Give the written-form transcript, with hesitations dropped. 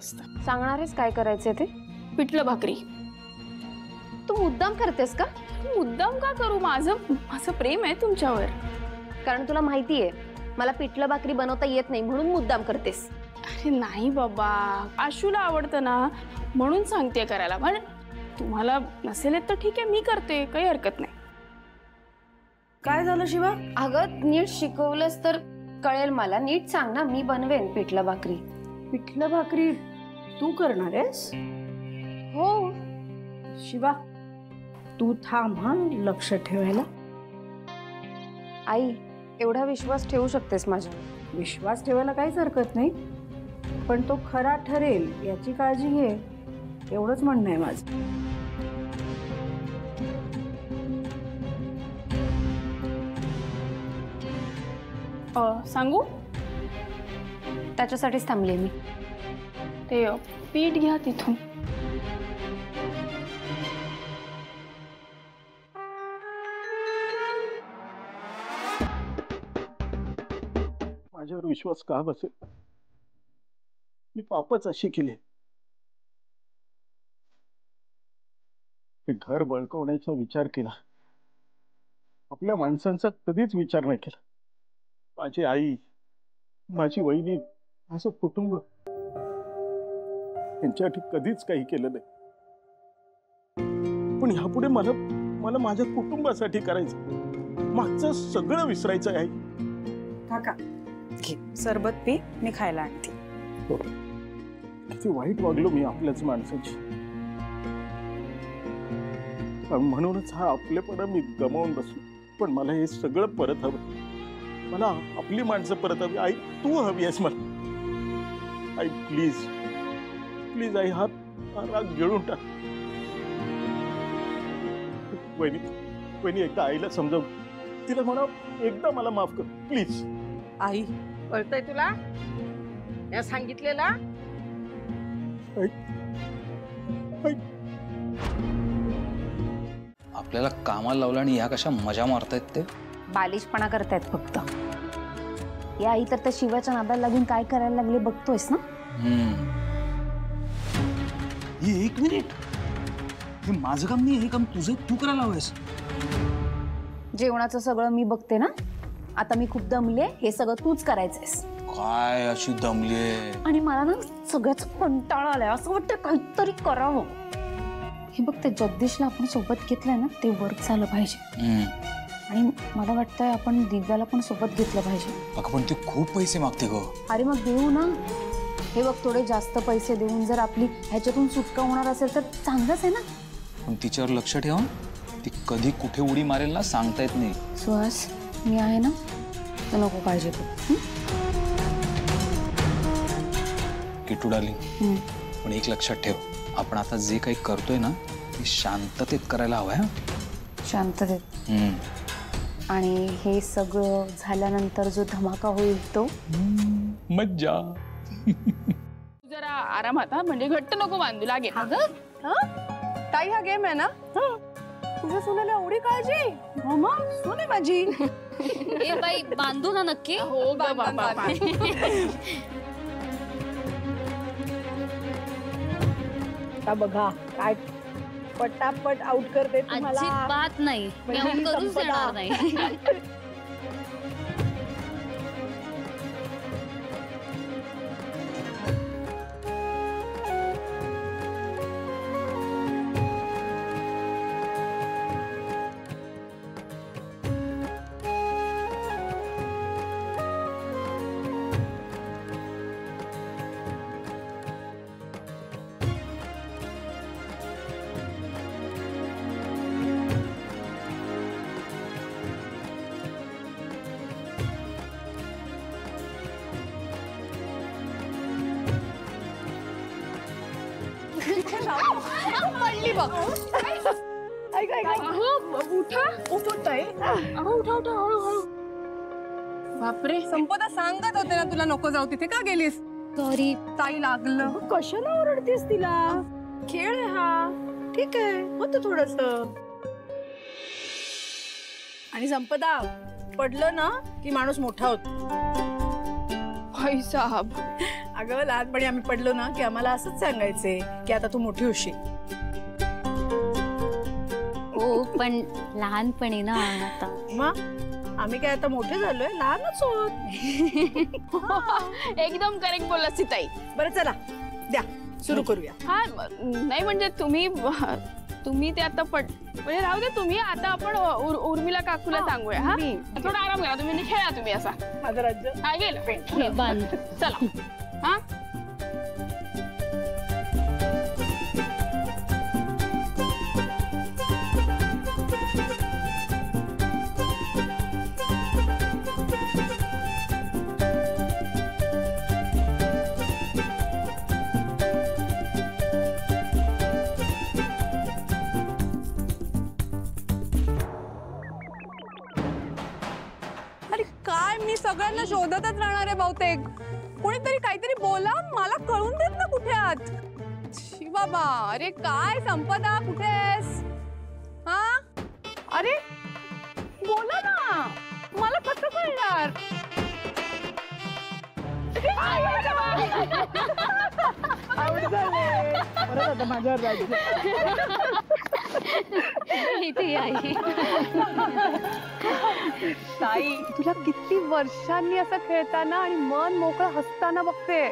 असतं. सांगणारेस काय करायचे ते? पिठलं भाकरी. तू मुद्दाम करतेस का? मुद्दाम का करू? माझं प्रेम आहे तुमच्यावर. कारण तुला माहिती आहे मला पिठलं भाकरी बनवता येत नाही म्हणून मुद्दाम करतेस. अरे नाही बाबा, आशूला आवडतं ना म्हणून सांगते करायला. पण तुम्हाला नसेल तर ठीक आहे, मी करते, काही हरकत नाही. काय झालं शिवा? अगं नीट शिकवलंस तर कळेल मला. नीट सांग ना, मी बनवेन पिठलं भाकरी. पिठलं भाकरी तू करणार आहेस? हो. शिवा तू थांब हा, लक्ष ठेवायला. आई एवढा विश्वास ठेवू शकतेस माझ्यावर? विश्वास ठेवायला काहीच हरकत नाही, पण तो खरा ठरेल याची काळजी घे, एवढंच म्हणणं आहे माझं. सांगू? त्याच्यासाठीच थांबले मी. ते पीठ घ्या तिथून. माझ्यावर विश्वास का बसेल? मी पापच अशी केली. घर बळकवण्याचा विचार केला, आपल्या माणसांचा कधीच विचार नाही केला. माझी आई, माझी वहिनी, असं कुटुंब यांच्यासाठी कधीच काही केलं नाही. पण ह्यापुढे मला माझ्या कुटुंबासाठी करायचं, मागचं सगळं विसरायचं आहे. काका घे सरबत पी, मी खायला आणते. किती वाईट वागलो मी आपल्याच माणसाची. म्हणूनच हा आपलेपणा मी गमावून बसलो. पण मला हे सगळं परत हवं. मला आपली माणसं परत हवी. आई तू हवी आहेस मला. आई प्लीज प्लीज आई, हा राग गिळून टाक. वहिनी एकदा आईला समजाव, तिला म्हणा एकदा मला माफ कर प्लीज. आई कळतंय तुला या सांगितलेला? आपल्याला कामाला लावलं आणि ह्या कशा मजा मारतायत. ते बालिशपणा करतायत फक्त. या आई तर त्या शिवाच्या नादाला लागून काय करायला लागले बघतोयस ना. एक मिनिट, हे माझं काम नाही, हे काम तुझं, तू करायला हवंयस. जेवणाचं सगळं मी बघते ना. आता मी खूप दमले, हे सगळं तूच करायचंयस. काय अशी दमलीये? आणि मला ना सगळ्याच कंटाळा आलाय. असं वाटतं काहीतरी करावं. हे बघ, ते जगदीशला आपण सोबत घेतलंय ना, ते वर्क झालं पाहिजे. आणि मला वाटतंय आपण दिव्याला पण सोबत घेतलं पाहिजे. अगं पण ती खूप पैसे मागते ग. अरे मग देऊ ना. हे बघ, थोडे जास्त पैसे देऊन जर आपली ह्याच्यातून सुटका होणार असेल तर चांगलंच आहे ना. पण तिच्यावर लक्ष ठेवा, ती कधी कुठे उडी मारेल ना सांगता येत नाही. सुहास, मी आहे ना, तर नको काळजी करू. किटू डार्लिंग, पण एक लक्षात ठेव, आपण आता जे काही करतोय ना ते शांततेत करायला हवंय. शांततेत. आणि हे सगळं झाल्यानंतर जो धमाका होईल तो मज्जा. जरा आरामात हा, म्हणजे घट्ट नको बांधू लागेल. ताई हा गेम आहे ना? तुझ्या सुनेला एवढी काळजी? हो मग, सोने माझी. ए बाई, बांधू ना नक्की. हो ग बाबा. आता बघा काय पटापट आउट करते तुम्हाला. अजिबात नाही, मी आउट करूच देणार नाही. पडली बघ. उठा हळूहळू. बापरे, संपदा सांगत होते ना तुला नको जाऊ तिथे, का गेलीस? सॉरी ताई लागलं. कशाला ओरडतेस तिला? खेळ आहे हा, ठीक आहे, होतं थोडस. आणि संपदा, पडलं ना की माणूस मोठा होतो. भाई साहब. अगं लहानपणी आम्ही पडलो ना की आम्हाला असंच सांगायचे की आता तू मोठी होशील. हो पण लहानपणी ना आता मग आम्ही काय आता मोठे झालोय, लहानच होत. एकदम करेक्ट बोलला सीताई. बरं चला द्या सुरू करूया. हा नाही म्हणजे तुम्ही ते आता म्हणजे राहू दे तुम्ही. आता आपण उर्मिला काकूला सांगूया. हा थोडा आराम करा तुम्ही, खेळा तुम्ही असा. माझं राज्य हा गेलं हे बांध. चला. हा अरे काय मी सगळ्यांना शोधतच राहणार आहे बहुतेक. कोणीतरी काहीतरी बोला, मला कळून देत ना कुठे आहात. शी बाबा, अरे काय संपदा कुठे आहेस? हा अरे बोला ना, मला कसं कळणार? माझ्या राज्य इथे आहे. ताई तुला किती वर्षांनी असं खेळताना आणि मन मोकळं हसताना बघते.